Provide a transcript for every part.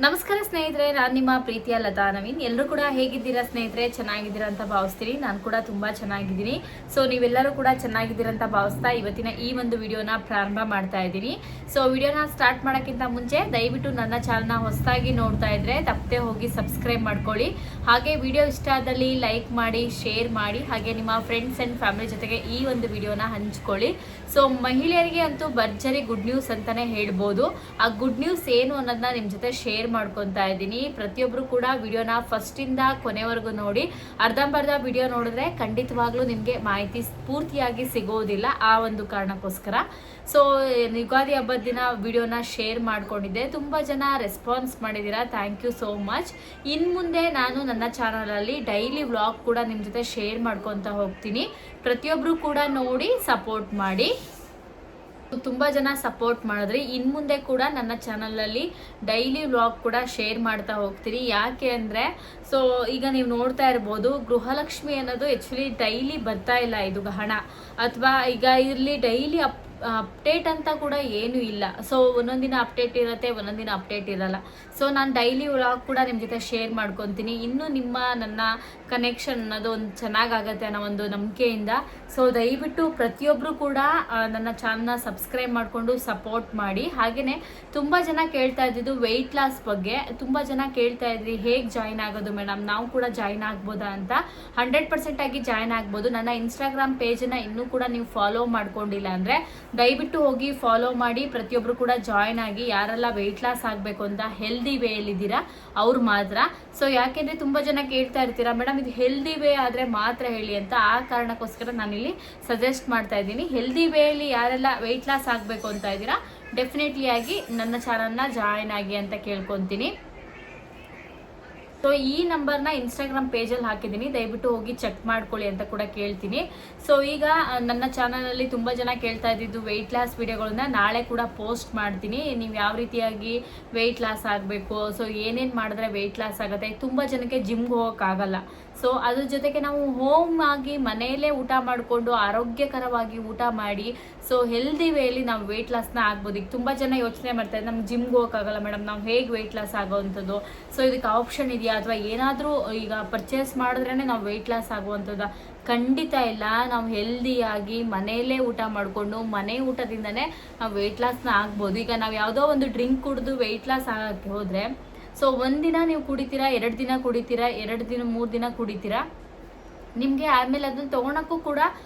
ನಮಸ್ಕಾರ ಸ್ನೇಹಿತರೆ, ನಾನು ನಿಮ್ಮ ಪ್ರೀತಿಯ ಲತಾ ನವೀನ್. ಎಲ್ಲರೂ ಕೂಡ ಹೇಗಿದ್ದೀರಾ ಸ್ನೇಹಿತರೆ? ಚೆನ್ನಾಗಿದ್ದೀರಾ ಅಂತ ಭಾವಿಸ್ತೀನಿ. ನಾನು ಕೂಡ ತುಂಬ ಚೆನ್ನಾಗಿದ್ದೀನಿ. ಸೊ ನೀವೆಲ್ಲರೂ ಕೂಡ ಚೆನ್ನಾಗಿದ್ದೀರಾ ಅಂತ ಭಾವಿಸ್ತಾ ಇವತ್ತಿನ ಈ ಒಂದು ವಿಡಿಯೋನ ಪ್ರಾರಂಭ ಮಾಡ್ತಾ ಇದ್ದೀನಿ. ಸೊ ವಿಡಿಯೋನ ಸ್ಟಾರ್ಟ್ ಮಾಡೋಕ್ಕಿಂತ ಮುಂಚೆ ದಯವಿಟ್ಟು ನನ್ನ ಚಾನಲ್ನ ಹೊಸದಾಗಿ ನೋಡ್ತಾ ಇದ್ರೆ ತಪ್ಪದೆ ಹೋಗಿ ಸಬ್ಸ್ಕ್ರೈಬ್ ಮಾಡ್ಕೊಳ್ಳಿ. ಹಾಗೆ ವಿಡಿಯೋ ಇಷ್ಟ ಆದಲ್ಲಿ ಲೈಕ್ ಮಾಡಿ, ಶೇರ್ ಮಾಡಿ, ಹಾಗೆ ನಿಮ್ಮ ಫ್ರೆಂಡ್ಸ್ ಆ್ಯಂಡ್ ಫ್ಯಾಮಿಲಿ ಜೊತೆಗೆ ಈ ಒಂದು ವಿಡಿಯೋನ ಹಂಚ್ಕೊಳ್ಳಿ. ಸೊ ಮಹಿಳೆಯರಿಗೆ ಅಂತೂ ಭರ್ಜರಿ ಗುಡ್ ನ್ಯೂಸ್ ಅಂತಾನೆ ಹೇಳ್ಬೋದು. ಆ ಗುಡ್ ನ್ಯೂಸ್ ಏನು ಅನ್ನೋದನ್ನ ನಿಮ್ಮ ಜೊತೆ ಶೇರ್ ಮಾಡ್ಕೊತಾ ಇದ್ದೀನಿ. ಪ್ರತಿಯೊಬ್ರು ಕೂಡ ವಿಡಿಯೋನ ಫಸ್ಟ್ ಇಂದ ಕೊನೆವರೆಗೂ ನೋಡಿ. ಅರ್ಧಂಬರ್ಧ ವಿಡಿಯೋ ನೋಡಿದ್ರೆ ಖಂಡಿತವಾಗ್ಲೂ ನಿಮಗೆ ಮಾಹಿತಿ ಪೂರ್ತಿಯಾಗಿ ಸಿಗೋದಿಲ್ಲ. ಆ ಒಂದು ಕಾರಣಕ್ಕೋಸ್ಕರ ಸೊ ಯುಗಾದಿ ಹಬ್ಬದ ದಿನ ವಿಡಿಯೋನ ಶೇರ್ ಮಾಡ್ಕೊಂಡಿದ್ದೆ. ತುಂಬ ಜನ ರೆಸ್ಪಾನ್ಸ್ ಮಾಡಿದ್ದೀರಾ, ಥ್ಯಾಂಕ್ ಯು ಸೋ ಮಚ್. ಇನ್ನು ಮುಂದೆ ನಾನು ನನ್ನ ಚಾನಲಲ್ಲಿ ಡೈಲಿ ವ್ಲಾಗ್ ಕೂಡ ನಿಮ್ಮ ಜೊತೆ ಶೇರ್ ಮಾಡ್ಕೊತಾ ಹೋಗ್ತೀನಿ. ಪ್ರತಿಯೊಬ್ಬರು ಕೂಡ ನೋಡಿ ಸಪೋರ್ಟ್ ಮಾಡಿ. ತುಂಬ ಜನ ಸಪೋರ್ಟ್ ಮಾಡಿದ್ರಿ. ಇನ್ನು ಮುಂದೆ ಕೂಡ ನನ್ನ ಚಾನಲಲ್ಲಿ ಡೈಲಿ ವ್ಲಾಗ್ ಕೂಡ ಶೇರ್ ಮಾಡ್ತಾ ಹೋಗ್ತೀನಿ. ಯಾಕೆ ಅಂದರೆ ಸೊ ಈಗ ನೀವು ನೋಡ್ತಾ ಇರ್ಬೋದು, ಗೃಹಲಕ್ಷ್ಮಿ ಅನ್ನೋದು ಆ್ಯಕ್ಚುಲಿ ಡೈಲಿ ಬರ್ತಾ ಇಲ್ಲ. ಇದು ಹಣ ಅಥವಾ ಈಗ ಇಲ್ಲಿ ಡೈಲಿ ಅಪ್ಡೇಟ್ ಅಂತ ಕೂಡ ಏನೂ ಇಲ್ಲ. ಸೊ ಒಂದೊಂದಿನ ಅಪ್ಡೇಟ್ ಇರುತ್ತೆ, ಒಂದೊಂದಿನ ಅಪ್ಡೇಟ್ ಇರಲ್ಲ. ಸೊ ನಾನು ಡೈಲಿ ವ್ಲಾಗ್ ಕೂಡ ನಿಮ್ಮ ಜೊತೆ ಶೇರ್ ಮಾಡ್ಕೊತೀನಿ. ಇನ್ನೂ ನನ್ನ ಕನೆಕ್ಷನ್ ಅನ್ನೋದು ಒಂದು ಚೆನ್ನಾಗಾಗತ್ತೆ ಅನ್ನೋ ಒಂದು ನಂಬಿಕೆಯಿಂದ. ಸೊ ದಯವಿಟ್ಟು ಪ್ರತಿಯೊಬ್ಬರು ಕೂಡ ನನ್ನ ಚಾನಲ್ನ ಸಬ್ಸ್ಕ್ರೈಬ್ ಮಾಡಿಕೊಂಡು ಸಪೋರ್ಟ್ ಮಾಡಿ. ಹಾಗೆಯೇ ತುಂಬ ಜನ ಕೇಳ್ತಾ ಇದ್ದಿದ್ದು ವೆಯ್ಟ್ ಲಾಸ್ ಬಗ್ಗೆ. ತುಂಬ ಜನ ಕೇಳ್ತಾ ಇದ್ರಿ ಹೇಗೆ ಜಾಯಿನ್ ಆಗೋದು ಮೇಡಮ್, ನಾವು ಕೂಡ ಜಾಯಿನ್ ಆಗ್ಬೋದಾ ಅಂತ. 100% ಆಗಿ ಜಾಯಿನ್ ಆಗ್ಬೋದು. ನನ್ನ ಇನ್ಸ್ಟಾಗ್ರಾಮ್ ಪೇಜನ್ನು ಇನ್ನೂ ಕೂಡ ನೀವು ಫಾಲೋ ಮಾಡ್ಕೊಂಡಿಲ್ಲ ಅಂದರೆ ದಯವಿಟ್ಟು ಹೋಗಿ ಫಾಲೋ ಮಾಡಿ. ಪ್ರತಿಯೊಬ್ಬರು ಕೂಡ ಜಾಯಿನ್ ಆಗಿ. ಯಾರೆಲ್ಲ ವೆಯ್ಟ್ ಲಾಸ್ ಆಗಬೇಕು ಅಂತ ಹೆಲ್ದಿ ವೇಯಲ್ಲಿದ್ದೀರಾ ಅವ್ರು ಮಾತ್ರ. ಸೊ ಯಾಕೆಂದರೆ ತುಂಬ ಜನ ಕೇಳ್ತಾ ಇರ್ತೀರಾ ಮೇಡಮ್ ಇದು ಹೆಲ್ದಿ ವೇ ಆದರೆ ಮಾತ್ರ ಹೇಳಿ ಅಂತ. ಆ ಕಾರಣಕ್ಕೋಸ್ಕರ ನಾನಿಲ್ಲಿ ಸಜೆಸ್ಟ್ ಮಾಡ್ತಾ ಇದ್ದೀನಿ. ಹೆಲ್ದಿ ವೇಯಲ್ಲಿ ಯಾರೆಲ್ಲ ವೆಯ್ಟ್ ಲಾಸ್ ಆಗಬೇಕು ಅಂತ ಇದ್ದೀರಾ ಡೆಫಿನೆಟ್ಲಿ ಆಗಿ ನನ್ನ ಚಾನಲ್ನ ಜಾಯಿನ್ ಆಗಿ ಅಂತ ಕೇಳ್ಕೊತೀನಿ. ಸೊ ಈ ನಂಬರ್ನ ಇನ್ಸ್ಟಾಗ್ರಾಮ್ ಪೇಜಲ್ಲಿ ಹಾಕಿದ್ದೀನಿ, ದಯವಿಟ್ಟು ಹೋಗಿ ಚೆಕ್ ಮಾಡ್ಕೊಳ್ಳಿ ಅಂತ ಕೂಡ ಕೇಳ್ತೀನಿ. ಸೊ ಈಗ ನನ್ನ ಚಾನಲಲ್ಲಿ ತುಂಬ ಜನ ಕೇಳ್ತಾ ಇದ್ದಿದ್ದು ವೆಯ್ಟ್ ಲಾಸ್ ವಿಡಿಯೋಗಳನ್ನ ನಾಳೆ ಕೂಡ ಪೋಸ್ಟ್ ಮಾಡ್ತೀನಿ. ನೀವು ಯಾವ ರೀತಿಯಾಗಿ ವೆಯ್ಟ್ ಲಾಸ್ ಆಗಬೇಕು, ಸೊ ಏನೇನು ಮಾಡಿದ್ರೆ ವೆಯ್ಟ್ ಲಾಸ್ ಆಗುತ್ತೆ. ತುಂಬ ಜನಕ್ಕೆ ಜಿಮ್ಗೆ ಹೋಗೋಕ್ಕಾಗಲ್ಲ. ಸೊ ಅದ್ರ ಜೊತೆಗೆ ನಾವು ಹೋಮ್ ಆಗಿ ಮನೆಯಲ್ಲೇ ಊಟ ಮಾಡಿಕೊಂಡು ಆರೋಗ್ಯಕರವಾಗಿ ಊಟ ಮಾಡಿ ಸೊ ಹೆಲ್ದಿ ವೇಲಿ ನಾವು ವೆಯ್ಟ್ ಲಾಸ್ನ ಆಗ್ಬೋದು. ಈಗ ತುಂಬ ಜನ ಯೋಚನೆ ಮಾಡ್ತಾರೆ ನಮ್ಗೆ ಜಿಮ್ಗೆ ಹೋಗೋಕ್ಕಾಗಲ್ಲ ಮೇಡಮ್, ನಾವು ಹೇಗೆ ವೆಯ್ಟ್ ಲಾಸ್ ಆಗೋವಂಥದ್ದು, ಸೊ ಇದಕ್ಕೆ ಆಪ್ಷನ್ ಇದೆಯಾ ಅಥವಾ ಏನಾದರೂ ಈಗ ಪರ್ಚೇಸ್ ಮಾಡಿದ್ರೇ ನಾವು ವೆಯ್ಟ್ ಲಾಸ್ ಆಗುವಂಥದ್ದು? ಖಂಡಿತ ಇಲ್ಲ. ನಾವು ಹೆಲ್ದಿಯಾಗಿ ಮನೆಯಲ್ಲೇ ಊಟ ಮಾಡಿಕೊಂಡು ಮನೆ ಊಟದಿಂದನೇ ನಾವು ವೆಯ್ಟ್ ಲಾಸ್ನ ಆಗ್ಬೋದು. ಈಗ ನಾವು ಯಾವುದೋ ಒಂದು ಡ್ರಿಂಕ್ ಕುಡಿದು ವೆಯ್ಟ್ ಲಾಸ್ ಆಗೋಕ್ಕೆ ಹೋದರೆ ಸೊ ಒಂದಿನ ನೀವು ಕುಡಿತೀರಾ, 2 ದಿನ ಕುಡಿತೀರಾ, 2 ದಿನ 3 ದಿನ ಕುಡಿತೀರಾ, ನಿಮಗೆ ಆಮೇಲೆ ಅದನ್ನು ತೊಗೊಳಕ್ಕೂ ಕೂಡ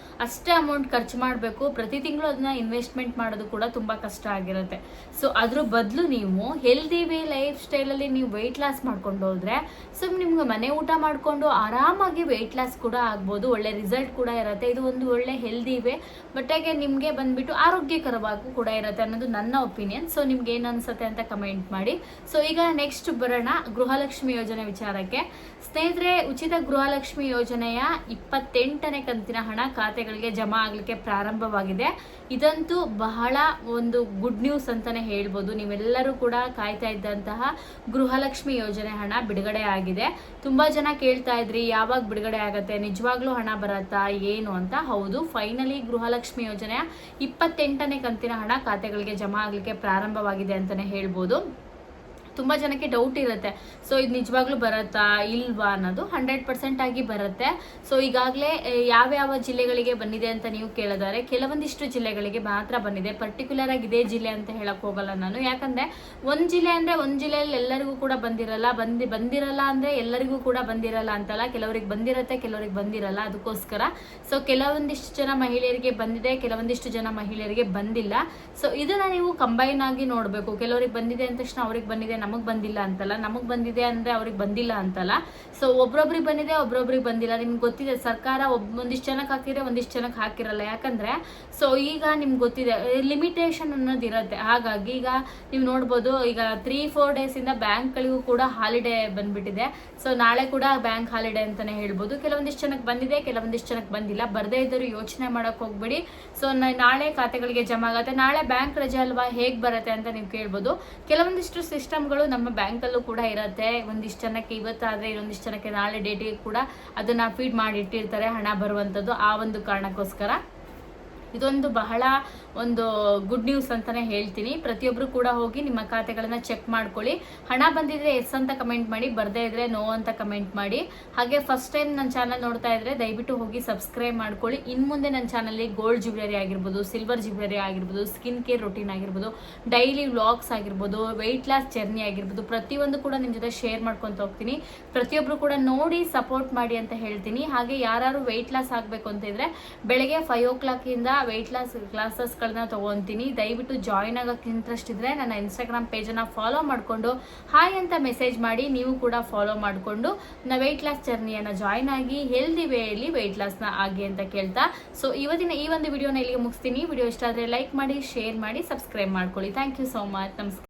ಅಷ್ಟೇ ಅಮೌಂಟ್ ಖರ್ಚು ಮಾಡಬೇಕು. ಪ್ರತಿ ತಿಂಗಳು ಅದನ್ನ ಇನ್ವೆಸ್ಟ್ಮೆಂಟ್ ಮಾಡೋದು ಕೂಡ ತುಂಬ ಕಷ್ಟ ಆಗಿರುತ್ತೆ. ಸೊ ಅದ್ರ ಬದಲು ನೀವು ಹೆಲ್ದಿ ವೇ ಲೈಫ್ ಸ್ಟೈಲಲ್ಲಿ ನೀವು ವೆಯ್ಟ್ ಲಾಸ್ ಮಾಡ್ಕೊಂಡು ಹೋದರೆ ಸೊ ನಿಮ್ಗೆ ಮನೆ ಊಟ ಮಾಡಿಕೊಂಡು ಆರಾಮಾಗಿ ವೆಯ್ಟ್ ಲಾಸ್ ಕೂಡ ಆಗ್ಬೋದು. ಒಳ್ಳೆ ರಿಸಲ್ಟ್ ಕೂಡ ಇರುತ್ತೆ. ಇದು ಒಂದು ಒಳ್ಳೆ ಹೆಲ್ದಿ ವೇ, ಬಟ್ಟಾಗೆ ನಿಮಗೆ ಬಂದುಬಿಟ್ಟು ಆರೋಗ್ಯಕರವಾಗೂ ಕೂಡ ಇರುತ್ತೆ ಅನ್ನೋದು ನನ್ನ ಒಪಿನಿಯನ್. ಸೊ ನಿಮ್ಗೆ ಏನು ಅನಿಸುತ್ತೆ ಅಂತ ಕಮೆಂಟ್ ಮಾಡಿ. ಸೊ ಈಗ ನೆಕ್ಸ್ಟ್ ಬರೋಣ ಗೃಹಲಕ್ಷ್ಮಿ ಯೋಜನೆ ವಿಚಾರಕ್ಕೆ. ಸ್ನೇಹಿತರೆ, ಉಚಿತ ಗೃಹಲಕ್ಷ್ಮಿ ಯೋಜನೆಯ 28ನೇ ಕಂತಿನ ಹಣ ಖಾತೆಗಳಿಗೆ ಜಮಾ ಆಗಲಿಕ್ಕೆ ಪ್ರಾರಂಭವಾಗಿದೆ. ಇದಂತೂ ಬಹಳ ಒಂದು ಗುಡ್ ನ್ಯೂಸ್ ಅಂತಾನೆ ಹೇಳ್ಬೋದು. ನೀವೆಲ್ಲರೂ ಕೂಡ ಕಾಯ್ತಾ ಇದ್ದಂತಹ ಗೃಹಲಕ್ಷ್ಮಿ ಯೋಜನೆ ಹಣ ಬಿಡುಗಡೆ ಆಗಿದೆ. ತುಂಬ ಜನ ಕೇಳ್ತಾ ಇದ್ರಿ ಯಾವಾಗ ಬಿಡುಗಡೆ ಆಗುತ್ತೆ, ನಿಜವಾಗ್ಲೂ ಹಣ ಬರುತ್ತಾ ಏನು ಅಂತ. ಹೌದು, ಫೈನಲಿ ಗೃಹಲಕ್ಷ್ಮಿ ಯೋಜನೆಯ 28ನೇ ಕಂತಿನ ಹಣ ಖಾತೆಗಳಿಗೆ ಜಮಾ ಆಗಲಿಕ್ಕೆ ಪ್ರಾರಂಭವಾಗಿದೆ ಅಂತಾನೆ ಹೇಳ್ಬೋದು. ತುಂಬ ಜನಕ್ಕೆ ಡೌಟ್ ಇರುತ್ತೆ, ಸೊ ಇದು ನಿಜವಾಗ್ಲೂ ಬರುತ್ತಾ ಇಲ್ವಾ ಅನ್ನೋದು. 100% ಆಗಿ ಬರುತ್ತೆ. ಸೊ ಈಗಾಗಲೇ ಯಾವ್ಯಾವ ಜಿಲ್ಲೆಗಳಿಗೆ ಬಂದಿದೆ ಅಂತ ನೀವು ಕೇಳಿದರೆ ಕೆಲವೊಂದಿಷ್ಟು ಜಿಲ್ಲೆಗಳಿಗೆ ಮಾತ್ರ ಬಂದಿದೆ. ಪರ್ಟಿಕ್ಯುಲರ್ ಆಗಿ ಇದೇ ಜಿಲ್ಲೆ ಅಂತ ಹೇಳಕ್ ಹೋಗಲ್ಲ ನಾನು. ಯಾಕಂದರೆ ಒಂದು ಜಿಲ್ಲೆ ಅಂದರೆ ಒಂದು ಜಿಲ್ಲೆಯಲ್ಲಿ ಎಲ್ಲರಿಗೂ ಕೂಡ ಬಂದಿರಲ್ಲ, ಬಂದಿರಲ್ಲ ಅಂದರೆ ಎಲ್ಲರಿಗೂ ಕೂಡ ಬಂದಿರಲ್ಲ ಅಂತಲ್ಲ. ಕೆಲವರಿಗೆ ಬಂದಿರುತ್ತೆ, ಕೆಲವರಿಗೆ ಬಂದಿರಲ್ಲ. ಅದಕ್ಕೋಸ್ಕರ ಸೊ ಕೆಲವೊಂದಿಷ್ಟು ಜನ ಮಹಿಳೆಯರಿಗೆ ಬಂದಿದೆ, ಕೆಲವೊಂದಿಷ್ಟು ಜನ ಮಹಿಳೆಯರಿಗೆ ಬಂದಿಲ್ಲ. ಸೊ ಇದನ್ನು ನೀವು ಕಂಬೈನ್ ಆಗಿ ನೋಡಬೇಕು. ಕೆಲವರಿಗೆ ಬಂದಿದೆ ಅಂದ ತಕ್ಷಣ ಅವ್ರಿಗೆ ಬಂದಿದೆ, ನಮಗೆ ಬಂದಿಲ್ಲ ಅಂತಲ್ಲ. ನಮಗೆ ಬಂದಿದೆ ಅಂದರೆ ಅವ್ರಿಗೆ ಬಂದಿಲ್ಲ ಅಂತಲ್ಲ. ಸೊ ಒಬ್ರೊಬ್ರಿಗೆ ಬಂದಿದೆ, ಒಬ್ರೊಬ್ರಿಗೆ ಬಂದಿಲ್ಲ. ನಿಮ್ಗೆ ಗೊತ್ತಿದೆ ಸರ್ಕಾರ ಒಂದಿಷ್ಟು ಜನಕ್ಕೆ ಹಾಕಿದ್ರೆ ಒಂದಿಷ್ಟು ಜನಕ್ಕೆ ಹಾಕಿರಲ್ಲ. ಯಾಕಂದರೆ ಸೊ ಈಗ ನಿಮ್ಗೆ ಗೊತ್ತಿದೆ ಲಿಮಿಟೇಷನ್ ಅನ್ನೋದು ಇರುತ್ತೆ. ಹಾಗಾಗಿ ಈಗ ನೀವು ನೋಡ್ಬೋದು, ಈಗ 3-4 ಡೇಸಿಂದ ಬ್ಯಾಂಕ್ಗಳಿಗೂ ಕೂಡ ಹಾಲಿಡೇ ಬಂದ್ಬಿಟ್ಟಿದೆ. ಸೊ ನಾಳೆ ಕೂಡ ಬ್ಯಾಂಕ್ ಹಾಲಿಡೇ ಅಂತಲೇ ಹೇಳ್ಬೋದು. ಕೆಲವೊಂದಿಷ್ಟು ಜನಕ್ಕೆ ಬಂದಿದೆ, ಕೆಲವೊಂದಿಷ್ಟು ಜನಕ್ಕೆ ಬಂದಿಲ್ಲ. ಬರದೇ ಇದ್ದರೂ ಯೋಚನೆ ಮಾಡೋಕ್ಕೆ ಹೋಗ್ಬೇಡಿ. ಸೊ ನಾಳೆ ಖಾತೆಗಳಿಗೆ ಜಮಾ ಆಗುತ್ತೆ. ನಾಳೆ ಬ್ಯಾಂಕ್ ರಜೆ ಅಲ್ವಾ, ಹೇಗೆ ಬರುತ್ತೆ ಅಂತ ನೀವು ಕೇಳ್ಬೋದು. ಕೆಲವೊಂದಿಷ್ಟು ಸಿಸ್ಟಮ್ಗಳು ನಮ್ಮ ಬ್ಯಾಂಕಲ್ಲೂ ಕೂಡ ಇರುತ್ತೆ. ಒಂದಿಷ್ಟು ಜನಕ್ಕೆ ಇವತ್ತಾದರೆ ಇನ್ನೊಂದಿಷ್ಟು ಜನಕ್ಕೆ ನಾಳೆ ಡೇಟಿಗೆ ಕೂಡ ಅದನ್ನು ಫೀಡ್ ಮಾಡಿ ಇಟ್ಟಿರ್ತಾರೆ ಹಣ ಬರುವಂಥದ್ದು. ಆ ಒಂದು ಕಾರಣಕ್ಕೋಸ್ಕರ ಇದೊಂದು ಬಹಳ ಒಂದು ಗುಡ್ ನ್ಯೂಸ್ ಅಂತಾನೆ ಹೇಳ್ತೀನಿ. ಪ್ರತಿಯೊಬ್ಬರು ಕೂಡ ಹೋಗಿ ನಿಮ್ಮ ಖಾತೆಗಳನ್ನ ಚೆಕ್ ಮಾಡ್ಕೊಳ್ಳಿ. ಹಣ ಬಂದಿದ್ರೆ ಎಸ್ ಅಂತ ಕಮೆಂಟ್ ಮಾಡಿ, ಬರ್ದೇ ಇದ್ರೆ ನೋ ಅಂತ ಕಮೆಂಟ್ ಮಾಡಿ. ಹಾಗೆ ಫಸ್ಟ್ ಟೈಮ್ ನನ್ನ ಚಾನಲ್ ನೋಡ್ತಾ ಇದ್ರೆ ದಯವಿಟ್ಟು ಹೋಗಿ ಸಬ್ಸ್ಕ್ರೈಬ್ ಮಾಡ್ಕೊಳ್ಳಿ. ಇನ್ನು ಮುಂದೆ ನನ್ನ ಚಾನಲ್ಲಿ ಗೋಲ್ಡ್ ಜ್ಯುವೆಲರಿ ಆಗಿರ್ಬೋದು, ಸಿಲ್ವರ್ ಜ್ಯುವೆಲರಿ ಆಗಿರ್ಬೋದು, ಸ್ಕಿನ್ ಕೇರ್ ರೊಟೀನ್ ಆಗಿರ್ಬೋದು, ಡೈಲಿ ವ್ಲಾಗ್ಸ್ ಆಗಿರ್ಬೋದು, ವೆಯ್ಟ್ ಲಾಸ್ ಜರ್ನಿ ಆಗಿರ್ಬೋದು, ಪ್ರತಿಯೊಂದು ಕೂಡ ನಿಮ್ಮ ಜೊತೆ ಶೇರ್ ಮಾಡ್ಕೊತ ಹೋಗ್ತೀನಿ. ಪ್ರತಿಯೊಬ್ಬರು ಕೂಡ ನೋಡಿ ಸಪೋರ್ಟ್ ಮಾಡಿ ಅಂತ ಹೇಳ್ತೀನಿ. ಹಾಗೆ ಯಾರು ವೆಯ್ಟ್ ಲಾಸ್ ಆಗಬೇಕು ಅಂತ ಇದ್ರೆ ಬೆಳಗ್ಗೆ 5 o'clock ಇಂದ ವೆಯ್ಟ್ ಲಾಸ್ ಕ್ಲಾಸಸ್ಗಳನ್ನ ತಗೊಂತೀನಿ. ದಯವಿಟ್ಟು ಜಾಯಿನ್ ಆಗೋಕ್ಕೆ ಇಂಟ್ರೆಸ್ಟ್ ಇದ್ರೆ ನನ್ನ ಇನ್ಸ್ಟಾಗ್ರಾಮ್ ಪೇಜನ್ನು ಫಾಲೋ ಮಾಡಿಕೊಂಡು ಹಾಯ್ ಅಂತ ಮೆಸೇಜ್ ಮಾಡಿ. ನೀವು ಕೂಡ ಫಾಲೋ ಮಾಡಿಕೊಂಡು ನನ್ನ ವೆಯ್ಟ್ ಲಾಸ್ ಜರ್ನಿಯನ್ನು ಜಾಯಿನ್ ಆಗಿ ಹೆಲ್ದಿ ವೇಯಲ್ಲಿ ವೆಯ್ಟ್ ಲಾಸ್ನ ಆಗಿ ಅಂತ ಕೇಳ್ತಾ, ಸೊ ಇವತ್ತಿನ ಈ ಒಂದು ವಿಡಿಯೋನ ಇಲ್ಲಿಗೆ ಮುಗಿಸ್ತೀನಿ. ವಿಡಿಯೋ ಇಷ್ಟ ಆದರೆ ಲೈಕ್ ಮಾಡಿ, ಶೇರ್ ಮಾಡಿ, ಸಬ್ಸ್ಕ್ರೈಬ್ ಮಾಡ್ಕೊಳ್ಳಿ. Thank you so much. ನಮಸ್ಕಾರ.